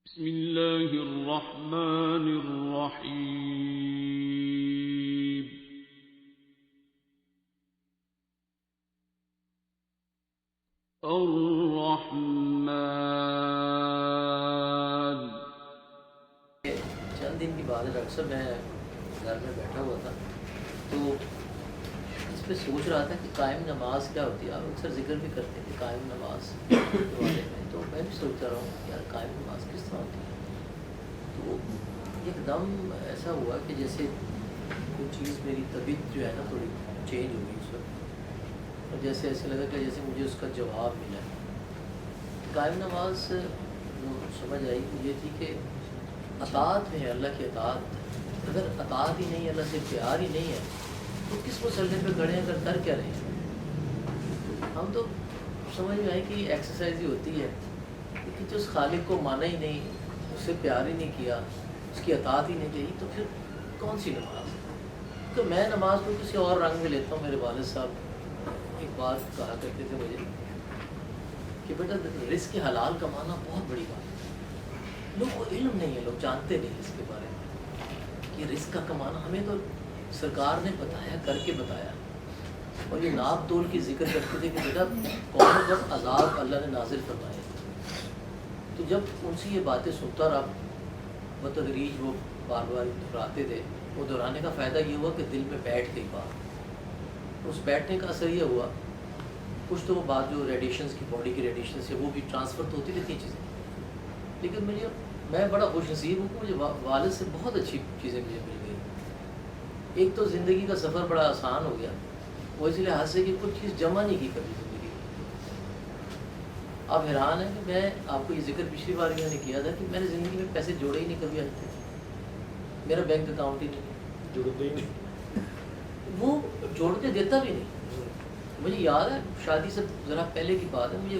بسم الله الرحمن الرحيم. الرحمن. چند دن کی بات ہے ڈاکٹر صاحب، میں گھر میں بیٹھا ہوا تھا تو اس پہ سوچ رہا تھا کہ قائم نماز کیا ہوتی ہے. آپ اکثر ذکر بھی کرتے ہیں کہ قائم نماز والے میں، تو میں بھی سوچتا رہا ہوں کہ یار قائم نماز کس طرح ہوتی ہے. تو ایک دم ایسا ہوا کہ جیسے کوئی چیز، میری طبیعت جو ہے نا تھوڑی چینج ہو گئی اس وقت، اور جیسے ایسے لگا کہ جیسے مجھے اس کا جواب ملا. قائم نماز جو سمجھ آئی وہ یہ تھی کہ اطاعت میں ہے، اللہ کی اطاعت. اگر اطاعت ہی نہیں ہے، اللہ سے پیار ہی نہیں ہے، تو کس مسئلے پہ کھڑے ہیں، کر کیا رہے ہیں. ہم تو سمجھ میں آئے کہ ایکسرسائز ہی ہوتی ہے، لیکن جو اس خالق کو مانا ہی نہیں، اس سے پیار ہی نہیں کیا، اس کی اطاعت ہی نہیں کی، تو پھر کون سی نماز. تو میں نماز کو کسی اور رنگ میں لیتا ہوں. میرے والد صاحب ایک بات کہا کرتے تھے مجھے کہ بیٹا رزق حلال کمانا بہت بڑی بات ہے. لوگوں کو علم نہیں ہے، لوگ جانتے نہیں اس کے بارے میں کہ رزق کا کمانا. ہمیں تو سرکار نے بتایا، کر کے بتایا، اور یہ ناپ تول کی ذکر کرتے تھے کہ بیٹا قوموں پر عذاب اللہ نے نازل فرمائے. تو جب ان سے یہ باتیں سنتا رہا بتدریج، وہ بار بار دہراتے تھے. وہ دہرانے کا فائدہ یہ ہوا کہ دل میں بیٹھ گئی بات. اس بیٹھنے کا اثر یہ ہوا کچھ تو وہ بات جو ریڈیشنز کی، باڈی کی ریڈیشنز سے، وہ بھی ٹرانسفر تو ہوتی رہتی ہیں چیزیں. لیکن میں بڑا خوش نصیب ہوں کہ مجھے والد سے بہت اچھی چیزیں مجھے مل گئی. ایک تو زندگی کا سفر بڑا آسان ہو گیا، وہ اس لحاظ سے کہ کچھ چیز جمع نہیں کی کبھی زندگی میں. آپ حیران ہیں کہ میں آپ کو یہ ذکر پچھلی بار میں نے کیا تھا کہ میں نے زندگی میں پیسے جوڑے ہی نہیں کبھی آج تک. میرا بینک اکاؤنٹ ہی نہیں جڑتے ہی نہیں، وہ جوڑتے دیتا بھی نہیں. مجھے یاد ہے شادی سے ذرا پہلے کی بات ہے، مجھے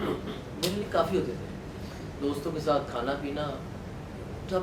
میرے لیے کافی ہوتے تھے. دوستوں کے ساتھ کھانا پینا، جب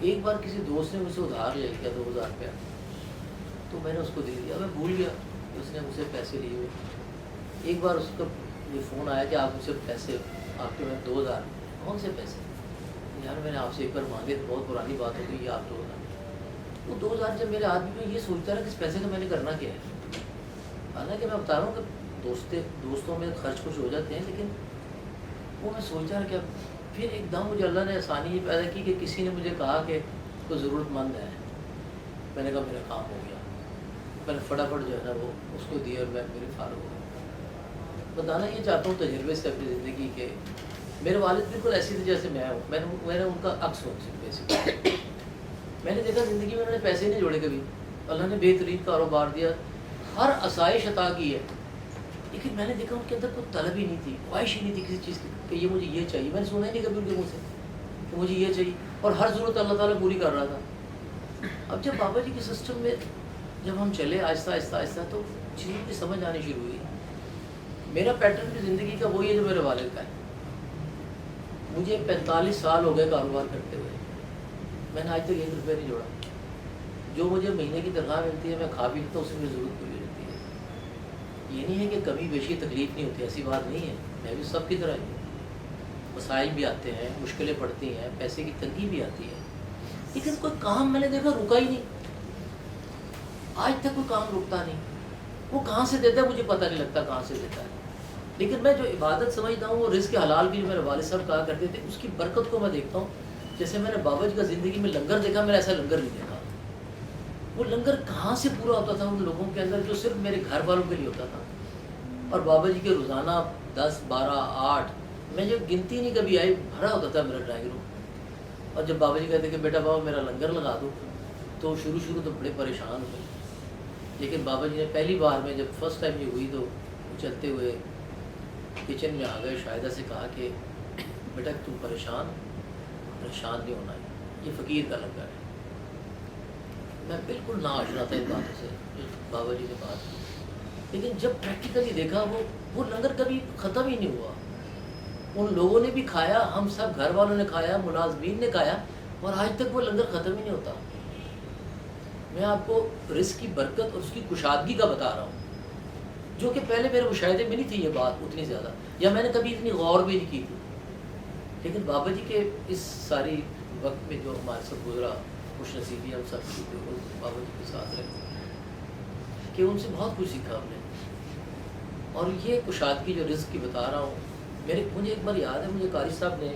ایک بار کسی دوست نے مجھ سے ادھار لے کیا 2000 روپیہ، تو میں نے اس کو دے دیا. میں بھول گیا کہ اس نے مجھ سے پیسے لیے ہوئے. ایک بار اس کا یہ فون آیا کہ آپ مجھ سے پیسے، آپ کے میں 2000. کون سے پیسے یار، میں نے آپ سے ایک بار مانگے تھے، بہت پرانی بات ہو گئی. یہ آپ 2000، وہ 2000 جب میرے آدمی میں یہ سوچتا رہا کہ اس پیسے کا میں نے کرنا کیا ہے. حالانکہ میں بتا رہا ہوں کہ دوستوں میں خرچ کچھ ہو جاتے ہیں، لیکن وہ میں سوچا رہا کہ پھر ایک دم مجھے اللہ نے آسانی یہ پیدا کی کہ کسی نے مجھے کہا کہ کوئی ضرورت مند ہے. میں نے کہا میرا کام ہو گیا. میں نے فٹافٹ جو ہے نا وہ اس کو دیا اور میں میرے فارغ ہو گیا. بتانا یہ چاہتا ہوں تجربے سے اپنی زندگی کے. میرے والد بالکل ایسی تھے جیسے میں ہوں. میں نے ان کا عکس ہوں بیسکلی. میں نے دیکھا زندگی میں انہوں نے پیسے نہیں جوڑے کبھی. اللہ نے بہترین کاروبار دیا، ہر آسائش عطا کی ہے، لیکن میں نے دیکھا ان کے اندر کوئی طلب ہی نہیں تھی، خواہش ہی نہیں تھی کسی چیز کی کہ یہ مجھے یہ چاہیے. میں نے سنا ہی نہیں کبھی ان کے منہ سے کہ مجھے یہ چاہیے، اور ہر ضرورت اللہ تعالیٰ پوری کر رہا تھا. اب جب بابا جی کے سسٹم میں جب ہم چلے آہستہ آہستہ آہستہ، تو چیزوں کی سمجھ آنی شروع ہوئی. میرا پیٹرن بھی زندگی کا وہی ہے جو میرے والد کا ہے. مجھے 45 سال ہو گئے کاروبار کرتے ہوئے، میں نے آج تک 1 روپیہ نہیں جوڑا. جو مجھے مہینے کی تنخواہ ملتی ہے میں کھا بھی لیتا ہوں، اس سے میری ضرورت پوری ہو جاتی ہے. یہ نہیں ہے کہ کمی بیشی تکلیف نہیں ہوتی، ایسی بات نہیں ہے. میں بھی سب کی طرح ہوں، مسائل بھی آتے ہیں، مشکلیں پڑتی ہیں، پیسے کی تنگی بھی آتی ہے، لیکن کوئی کام میں نے دیکھا رکا ہی نہیں. آج تک کوئی کام رکتا نہیں. وہ کہاں سے دیتا ہے مجھے پتہ نہیں لگتا کہاں سے دیتا ہے، لیکن میں جو عبادت سمجھتا ہوں وہ رزق حلال کی، جو میرے والد صاحب کہا کرتے تھے، اس کی برکت کو میں دیکھتا ہوں. جیسے میں نے بابا جی کا زندگی میں لنگر دیکھا، میں نے ایسا لنگر نہیں دیکھا. وہ لنگر کہاں سے پورا ہوتا تھا ان لوگوں کے اندر جو صرف میرے گھر والوں کے لیے ہوتا تھا. اور بابا جی کے روزانہ 10 12 8، میں جو گنتی نہیں کبھی آئی، بھرا ہوتا تھا میرا ڈرائنگ روم. اور جب بابا جی کہتے کہ بیٹا بابا میرا لنگر لگا دو، تو شروع تو بڑے پریشان ہوئے. لیکن بابا جی نے پہلی بار میں جب فرسٹ ٹائم یہ ہوئی، تو چلتے ہوئے کچن میں آ گئے، شاہدہ سے کہا کہ بیٹا تم پریشان نہیں ہونا ہے، یہ فقیر کا لنگر ہے. میں بالکل ناآشنا تھا ان باتوں سے جو بابا جی نے بات کی، لیکن جب پریکٹیکلی دیکھا وہ لنگر کبھی ختم ہی نہیں ہوا. ان لوگوں نے بھی کھایا، ہم سب گھر والوں نے کھایا، ملازمین نے کھایا، اور آج تک وہ لنگر ختم ہی نہیں ہوتا. میں آپ کو رزق کی برکت اور اس کی کشادگی کا بتا رہا ہوں. جو کہ پہلے میرے مشاہدے میں نہیں تھی یہ بات اتنی زیادہ، یا میں نے کبھی اتنی غور بھی نہیں کی تھی. لیکن بابا جی کے اس ساری وقت میں جو ہمارے ساتھ گزرا، خوش نصیبی ہم سب کی بابا جی کے ساتھ رہے کہ ان سے بہت کچھ سیکھا ہم نے. اور یہ کشادگی جو رزق کی بتا رہا ہوں، مجھے ایک بار یاد ہے، مجھے قاری صاحب نے،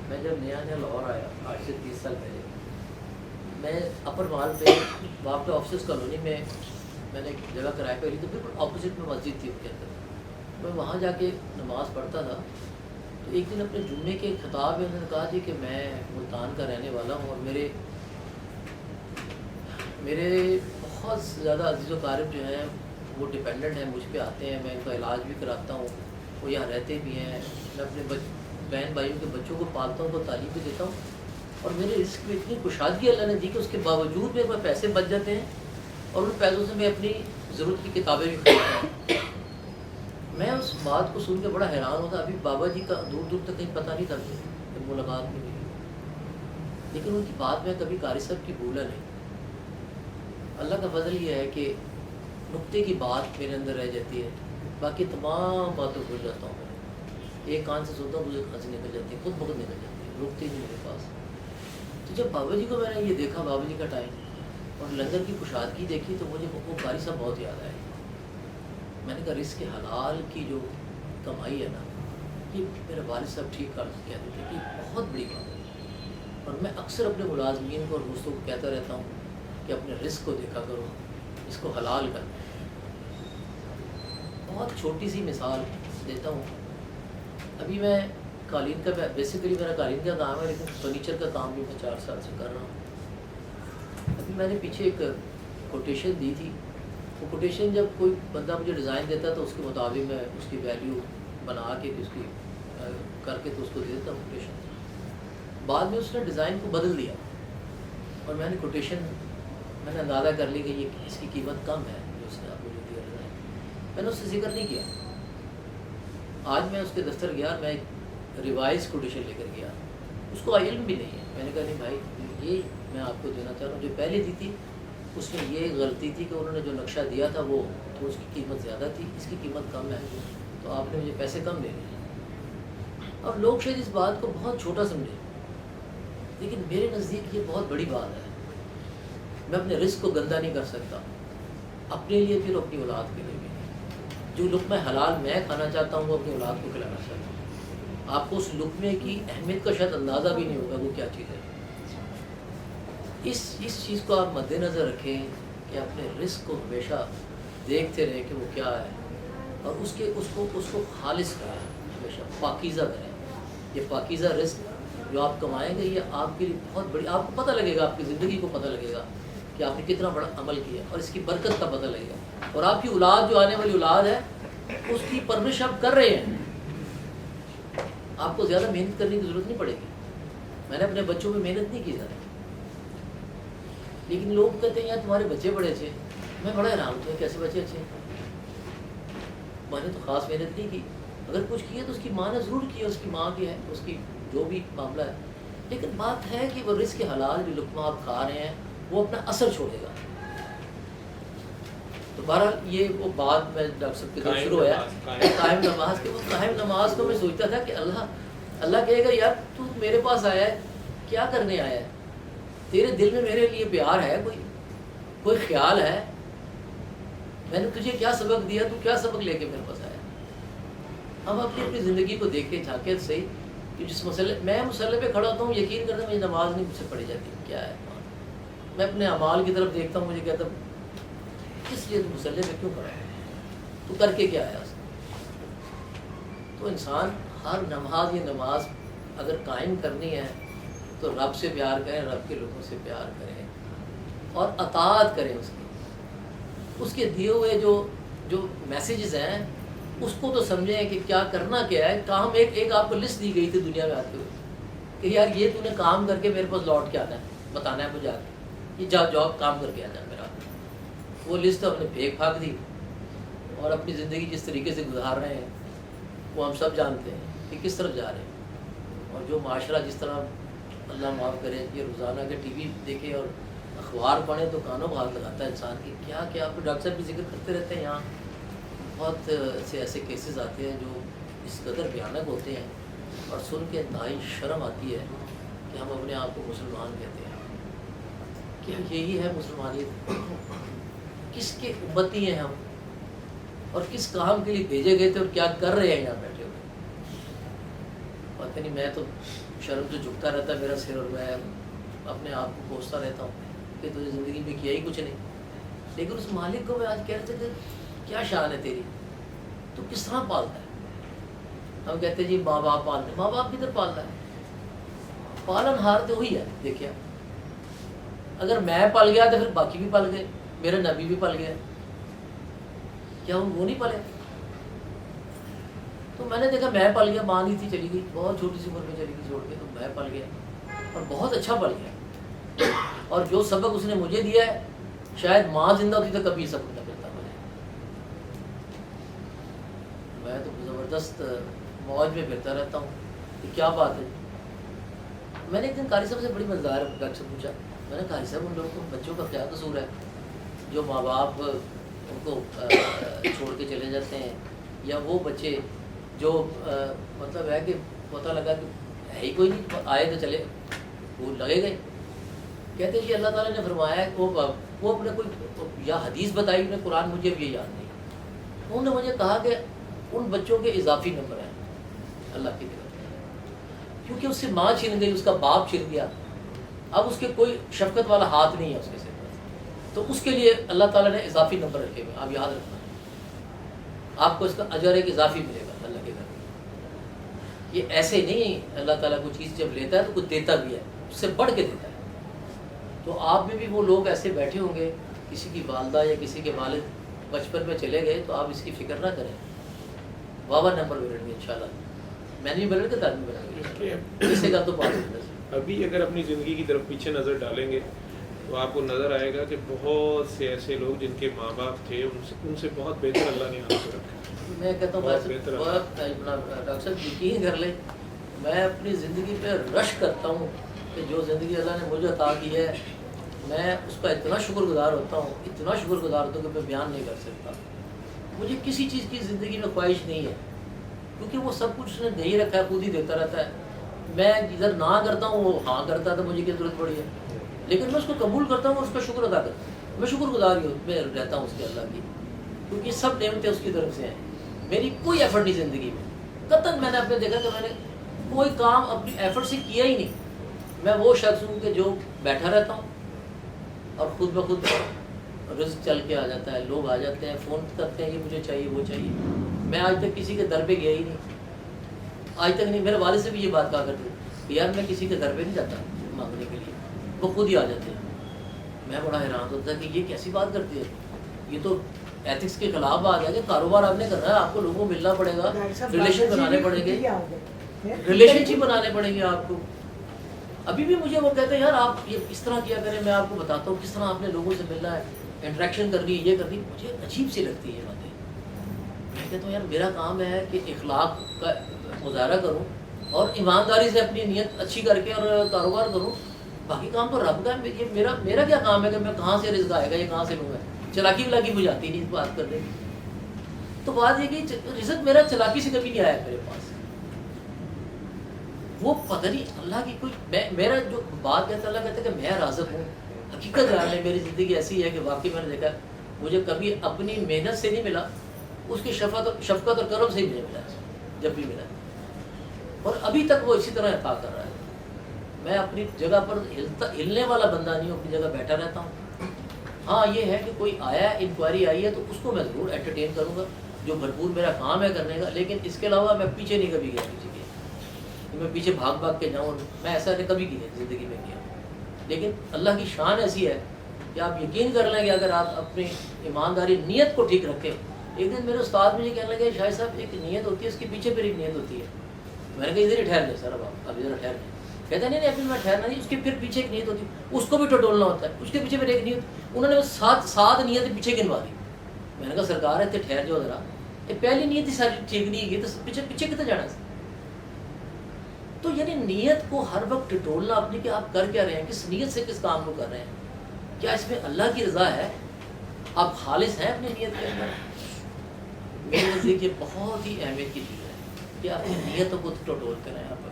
میں جب نیا لاہور آیا آج سے 30 سال پہلے، میں اپر مال پہ وہاں پہ آفسز کالونی میں نے ایک جگہ کرایہ پہ لی، تو بالکل اپوزٹ میں مسجد تھی ان کے اندر. میں وہاں جا کے نماز پڑھتا تھا. تو ایک دن اپنے جمعے کے خطاب میں انہوں نے کہا جی کہ میں ملتان کا رہنے والا ہوں، اور میرے بہت زیادہ عزیز و قارب جو ہیں وہ ڈپینڈنٹ ہیں، مجھ پہ آتے ہیں، میں ان کا علاج بھی کراتا ہوں، وہ یہاں رہتے بھی ہیں، میں اپنے بہن بھائیوں کے بچوں کو پالتا ہوں، ان کو تعلیم بھی دیتا ہوں، اور میرے رزق میں اتنی کشادگی اللہ نے دی کہ اس کے باوجود میرے پاس پیسے بچ جاتے ہیں، اور ان پیسوں سے میں اپنی ضرورت کی کتابیں بھی خریدتا ہوں. میں اس بات کو سن کے بڑا حیران ہوتا. ابھی بابا جی کا دور دور تک کہیں پتہ نہیں تھا کہ ملاقات بھی نہیں، لیکن ان کی بات میں کبھی قاری صاحب کی بھولا نہیں. اللہ کا فضل یہ ہے کہ نقطے کی بات میرے اندر رہ جاتی ہے، باقی تمام باتوں بھول جاتا ہوں. میں ایک کان سے سنتا ہوں، دوسرے کان سے نکل جاتی ہے، خود بخود نکل جاتی ہے، رکتے نہیں میرے پاس. تو جب بابا جی کو میں نے یہ دیکھا، بابا جی کا ٹائم اور لنگر کی کشادگی دیکھی، تو مجھے وہ قاری صاحب بہت یاد آئے. میں نے کہا رزق حلال کی جو کمائی ہے نا، یہ میرے والد صاحب ٹھیک کہتے تھے کہ بہت بڑی بات ہے. اور میں اکثر اپنے ملازمین کو اور دوستوں کو کہتا رہتا ہوں کہ اپنے رزق کو دیکھا کرو، اس کو حلال کر. بہت چھوٹی سی مثال دیتا ہوں. ابھی میں قالین کا، بیسیکلی میرا قالین کا کام ہے، لیکن فرنیچر کا کام بھی میں 4 سال سے کر رہا ہوں. ابھی میں نے پیچھے ایک کوٹیشن دی تھی. وہ کوٹیشن جب کوئی بندہ مجھے ڈیزائن دیتا تو اس کے مطابق میں اس کی ویلیو بنا کے اس کی کر کے تو اس کو دے دیتا ہوں کوٹیشن. بعد میں اس نے ڈیزائن کو بدل دیا، اور میں نے کوٹیشن، میں نے اندازہ کر لی کہ یہ اس کی قیمت کم ہے جو اس نے آپ کو جو دیا ڈیزائن. میں نے اس سے ذکر نہیں کیا. آج میں اس کے دفتر گیا، میں ایک ریوائز کوٹیشن لے کر گیا. اس کو علم بھی نہیں ہے. میں نے کہا نہیں بھائی، یہ میں آپ کو دینا چاہ رہا ہوں، جو پہلے دی تھی اس میں یہ غلطی تھی کہ انہوں نے جو نقشہ دیا تھا وہ تو اس کی قیمت زیادہ تھی، اس کی قیمت کم ہے، تو آپ نے مجھے پیسے کم دینے ہیں. اور لوگ شاید اس بات کو بہت چھوٹا سمجھے، لیکن میرے نزدیک یہ بہت بڑی بات ہے. میں اپنے رزق کو گندہ نہیں کر سکتا، اپنے لیے پھر اپنی اولاد کے لیے بھی. جو لقمہ حلال میں کھانا چاہتا ہوں وہ اپنی اولاد کو کھلانا چاہتا ہوں. آپ کو اس لقمے کی اہمیت کا شاید اندازہ بھی نہیں ہوگا وہ کیا چیز ہے. اس چیز کو آپ مد نظر رکھیں کہ اپنے رزق کو ہمیشہ دیکھتے رہیں کہ وہ کیا ہے، اور اس کو خالص کریں، ہمیشہ پاکیزہ کریں. یہ پاکیزہ رزق جو آپ کمائیں گے، یہ آپ کے لیے بہت بڑی، آپ کو پتہ لگے گا، آپ کی زندگی کو پتہ لگے گا کہ آپ نے کتنا بڑا عمل کیا، اور اس کی برکت کا پتہ لگے گا. اور آپ کی اولاد جو آنے والی اولاد ہے اس کی پرورش آپ کر رہے ہیں. آپ کو زیادہ محنت کرنے کی ضرورت نہیں پڑے گی. میں نے اپنے بچوں پہ محنت نہیں کی زیادہ، لیکن لوگ کہتے ہیں یار تمہارے بچے بڑے اچھے. میں بڑا حیران ہوتا ہوں کیسے بچے اچھے. میں نے تو خاص محنت نہیں کی. اگر کچھ کیا تو اس کی ماں نے ضرور کیا، اس کی ماں کی ہے، اس کی جو بھی معاملہ ہے. لیکن بات ہے کہ وہ رزق حلال جو لقمہ آپ کھا رہے ہیں وہ اپنا اثر چھوڑے گا. تو بہرحال یہ وہ بات میں ڈاکٹر صاحب کے دور شروع ہوا قائم نماز کے. وہ قائم نماز کو میں سوچتا تھا کہ اللہ کہے گا یار تو میرے پاس آیا ہے، کیا کرنے آیا ہے؟ تیرے دل میں میرے لیے پیار ہے، کوئی خیال ہے؟ میں نے تجھے کیا سبق دیا، تو کیا سبق لے کے میرے پاس آیا؟ ہم اپنی زندگی کو دیکھ کے جھانکے صحیح کہ جس میں مسئلے پہ کھڑا ہوتا ہوں، یقین کرتا ہوں مجھے نماز نہیں مجھ سے پڑھی جاتی. کیا ہے؟ میں اپنے اعمال کی طرف دیکھتا ہوں، مجھے کہتا ہوں کس لیے تو مسئلے پہ کیوں کھڑا ہے، تو کر کے کیا آیا؟ تو انسان ہر نماز اگر قائم کرنی ہے تو رب سے پیار کریں، رب کے لوگوں سے پیار کریں، اور اطاعت کریں اس کے دیے ہوئے جو میسیجز ہیں اس کو تو سمجھیں کہ کیا کرنا کیا ہے. کام ایک آپ کو لسٹ دی گئی تھی دنیا میں آتے ہوئے کہ یار یہ تو نے کام کر کے میرے پاس لوٹ کے آنا ہے، بتانا ہے مجھے آ کے، یہ جاب کام کر کے آنا ہے میرا. وہ لسٹ ہم نے پھینک دی، اور اپنی زندگی جس طریقے سے گزار رہے ہیں وہ ہم سب جانتے ہیں کہ کس طرف جا رہے ہیں. اور جو معاشرہ جس طرح، اللہ معاف کرے، یہ روزانہ کے ٹی وی دیکھیں اور اخبار پڑھیں تو کانوں کو ہاتھ لگاتا ہے انسان کی. کیا آپ کو ڈاکٹر صاحب بھی ذکر کرتے رہتے ہیں یہاں بہت سے ایسے کیسز آتے ہیں جو اس قدر بھیانک ہوتے ہیں اور سن کے انتہائی شرم آتی ہے کہ ہم اپنے آپ کو مسلمان کہتے ہیں. کیا یہی ہے مسلمانیت؟ کس کے امتی ہیں ہم اور کس کام کے لیے بھیجے گئے تھے اور کیا کر رہے ہیں یہاں بیٹھے ہوئے؟ پتہ نہیں، میں تو شرم سے جھکتا رہتا میرا سر اور میں اپنے آپ کو کوستا رہتا ہوں کہ تجھے زندگی میں کیا ہی کچھ نہیں. لیکن اس مالک کو میں آج کہہ رہے تھے کہ کیا شان ہے تیری، تو کس طرح پالتا ہے؟ ہم کہتے ہیں جی ماں باپ پالنے، ماں باپ کدھر پالتا ہے؟ پالن ہار تو وہی ہے. دیکھیں اگر میں پل گیا تو پھر باقی بھی پل گئے، میرا نبی بھی پل گیا، کیا وہ نہیں پلے؟ تو میں نے دیکھا میں پل گیا، ماں نہیں تھی چلی گئی، بہت چھوٹی سی عمر میں چلی گئی چھوڑ کے، تو میں پل گیا اور بہت اچھا پل گیا. اور جو سبق اس نے مجھے دیا ہے شاید ماں زندہ ہوتی تو کبھی سبق نہ ملتا مجھے. میں تو زبردست موج میں پھرتا رہتا ہوں کہ کیا بات ہے. میں نے ایک دن قاری صاحب سے بڑی مزدار سے پوچھا، میں نے قاری صاحب ان لوگوں کو بچوں کا کیا قصور ہے جو ماں باپ ان کو چھوڑ کے چلے جاتے ہیں، یا وہ بچے جو مطلب ہے کہ پتہ لگا کہ ہے ہی کوئی نہیں، آئے تو چلے وہ لگے گئے. کہتے ہیں جی اللہ تعالیٰ نے فرمایا ہے وہ اپنے کوئی یا حدیث بتائی انہیں، قرآن مجھے بھی یہ یاد نہیں. انہوں نے مجھے کہا کہ ان بچوں کے اضافی نمبر ہیں اللہ کی طرف، کیونکہ اس سے ماں چھن گئی، اس کا باپ چھن گیا، اب اس کے کوئی شفقت والا ہاتھ نہیں ہے اس کے سر پر، تو اس کے لیے اللہ تعالیٰ نے اضافی نمبر رکھے ہوئے. آپ یاد رکھنا، آپ کو اس کا اجر ایک اضافی ملے گا اللہ کے گھر میں. یہ ایسے نہیں اللہ تعالیٰ کوئی چیز جب لیتا ہے تو کچھ دیتا بھی ہے، اس سے بڑھ کے دیتا ہے. تو آپ میں بھی وہ لوگ ایسے بیٹھے ہوں گے، کسی کی والدہ یا کسی کے والد بچپن میں چلے گئے، تو آپ اس کی فکر نہ کریں، واہ نمبر ملیں گے انشاءاللہ. میں نہیں بلے کہ تعلیم بنا اسے کا تو بات. ابھی اگر اپنی زندگی کی طرف پیچھے نظر ڈالیں گے تو آپ کو نظر آئے گا کہ بہت سے ایسے لوگ جن کے ماں باپ تھے ان سے بہت بہتر اللہ نے آپ کو رکھا. میں کہتا ہوں ڈاکٹر صاحب یقین کر لیں، میں اپنی زندگی پہ رش کرتا ہوں کہ جو زندگی اللہ نے مجھے عطا کی ہے، میں اس کا اتنا شکر گزار ہوتا ہوں، اتنا شکر گزار ہوتا ہوں کہ میں بیان نہیں کر سکتا. مجھے کسی چیز کی زندگی میں خواہش نہیں ہے، کیونکہ وہ سب کچھ اس نے دے ہی رکھا ہے، خود ہی دیتا رہتا ہے. میں ادھر نہ کرتا ہوں وہ ہاں کرتا ہے، تو مجھے کیا ضرورت پڑی ہے؟ لیکن میں اس کو قبول کرتا ہوں اور اس کا شکر ادا کرتا ہوں. میں شکر گزار میں رہتا ہوں اس کے اللہ کی، کیونکہ سب نعمتیں اس کی طرف سے ہیں. میری کوئی ایفرٹ نہیں زندگی میں، قطعاً میں نے اپنے دیکھا کہ میں نے کوئی کام اپنی ایفرٹ سے کیا ہی نہیں. میں وہ شخص ہوں کہ جو بیٹھا رہتا ہوں اور خود بخود رزق چل کے آ جاتا ہے. لوگ آ جاتے ہیں، فون کرتے ہیں یہ مجھے چاہیے وہ چاہیے. میں آج تک کسی کے در پہ گیا ہی نہیں، آج تک نہیں. میرے والد سے بھی یہ بات کہا کرتے کہ یار میں کسی کے در پہ نہیں جاتا مانگنے کے لیے، وہ خود ہی آ جاتے ہیں. میں بڑا حیران ہوتا ہے کہ یہ کیسی بات کرتی ہے، یہ تو ایتھکس کے خلاف بات ہے کہ کاروبار آپ نے کرنا ہے، آپ کو لوگوں کو ملنا پڑے گا، ریلیشن بنانے پڑیں گے، ریلیشن شپ بنانے پڑیں گے آپ کو. ابھی بھی مجھے وہ کہتے ہیں یار آپ یہ اس طرح کیا کریں، میں آپ کو بتاتا ہوں کس طرح آپ نے لوگوں سے ملنا ہے، انٹریکشن کرنی ہے، یہ کرنی. مجھے عجیب سی لگتی ہے یہ باتیں. میں کہتا ہوں یار میرا کام ہے کہ اخلاق کا مظاہرہ کروں اور ایمانداری سے اپنی نیت اچھی کر کے اور کاروبار کروں. باقی کام تو رب کا ہے. یہ میرا کیا کام ہے کہ میں کہاں سے رزق آئے گا، یہ کہاں سے لوں گا. چلاکی ولاکی مجھے آتی نہیں اس بات کرنے کی. تو بات یہ کہ رزق میرا چلاکی سے کبھی نہیں آیا میرے پاس. وہ پتہ نہیں اللہ کی کوئی میرا جو بات کہتا ہے، اللہ کہتا ہے کہ میں رازق ہوں. حقیقت جان ہے میری زندگی ایسی ہے کہ واقعی میں نے دیکھا مجھے کبھی اپنی محنت سے نہیں ملا، اس کی شفقت اور کرم سے ہی مجھے ملا جب بھی ملا. اور ابھی تک وہ اسی طرح عطا کر رہا ہے. میں اپنی جگہ پر ہلنے والا بندہ نہیں ہوں، اپنی جگہ بیٹھا رہتا ہوں. ہاں یہ ہے کہ کوئی آیا ہے، انکوائری آئی ہے، تو اس کو میں ضرور انٹرٹین کروں گا، جو بھرپور میرا کام ہے کرنے کا. لیکن اس کے علاوہ میں پیچھے نہیں کبھی گیا کسی کے، میں پیچھے بھاگ کے جاؤں، میں ایسا نہیں کبھی کیا زندگی میں کیا. لیکن اللہ کی شان ایسی ہے کہ آپ یقین کر لیں کہ اگر آپ اپنی ایمانداری نیت کو ٹھیک رکھیں. ایک دن میرے استاد مجھے کہنے لگے شاہد صاحب ایک نیت ہوتی ہے، اس کے پیچھے پھر ایک نیت ہوتی ہے. میں نے کہا ادھر ہی ٹھہر لیں سر، اب ادھر ٹھہر لیں. کہتے نہیں ابھی میں ٹھہرنا نہیں، اس کے پھر پیچھے ایک نیت ہوتی ہے، اس کو بھی ٹٹولنا ہوتا ہے، اس کے پیچھے پھر ایک نیت. انہوں نے سات نیتیں پیچھے گنوا دی. میں نے کہا سرکار ہے ٹھہر جاؤ ذرا، یہ پہلی نیت ہی ساری ٹھیک نہیں ہے، تو پیچھے کتنے جانا ہے. تو یعنی نیت کو ہر وقت ٹٹولنا اپنی کہ آپ کر کیا رہے ہیں، کس نیت سے کس کام کو کر رہے ہیں، کیا اس میں اللہ کی رضا ہے، آپ خالص ہیں اپنی نیت کے اندر. میرے نزدیک یہ بہت ہی اہمیت کی چیز ہے کہ اپنی نیتوں کو ٹٹول کریں یہاں پر،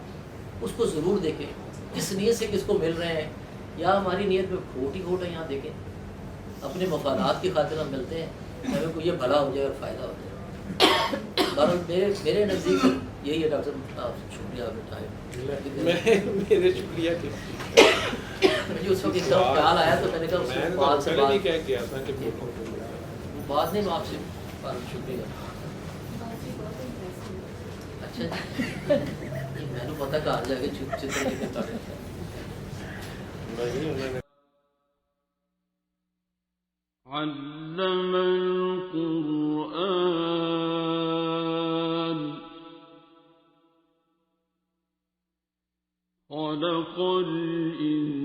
اس کو ضرور دیکھیں جس نیت سے کس کو مل رہے ہیں، یا ہماری نیت میں کھوٹ ہی کھوٹ ہے، یہاں دیکھیں اپنے مفادات کی خاطر ہم ملتے ہیں، ہمیں کوئی یہ بھلا ہو جائے اور فائدہ ہو جائے۔ بہرحال میرے نزدیک یہی ہے ڈاکٹر صاحب، آپ شکریہ آپ کا ٹائم۔ میرے شکریہ کی مجھے اس وقت ایک دم خیال آیا تو میں نے کہا اس میں نے بات سے پہلے بھی بات کیا کیا تھا کہ بات نہیں، میں آپ سے شکریہ۔ اچھا جی میں نے پتا کہ آ جائے گا چتر لے کے کاٹے۔ علم القرآن خلق الإنسان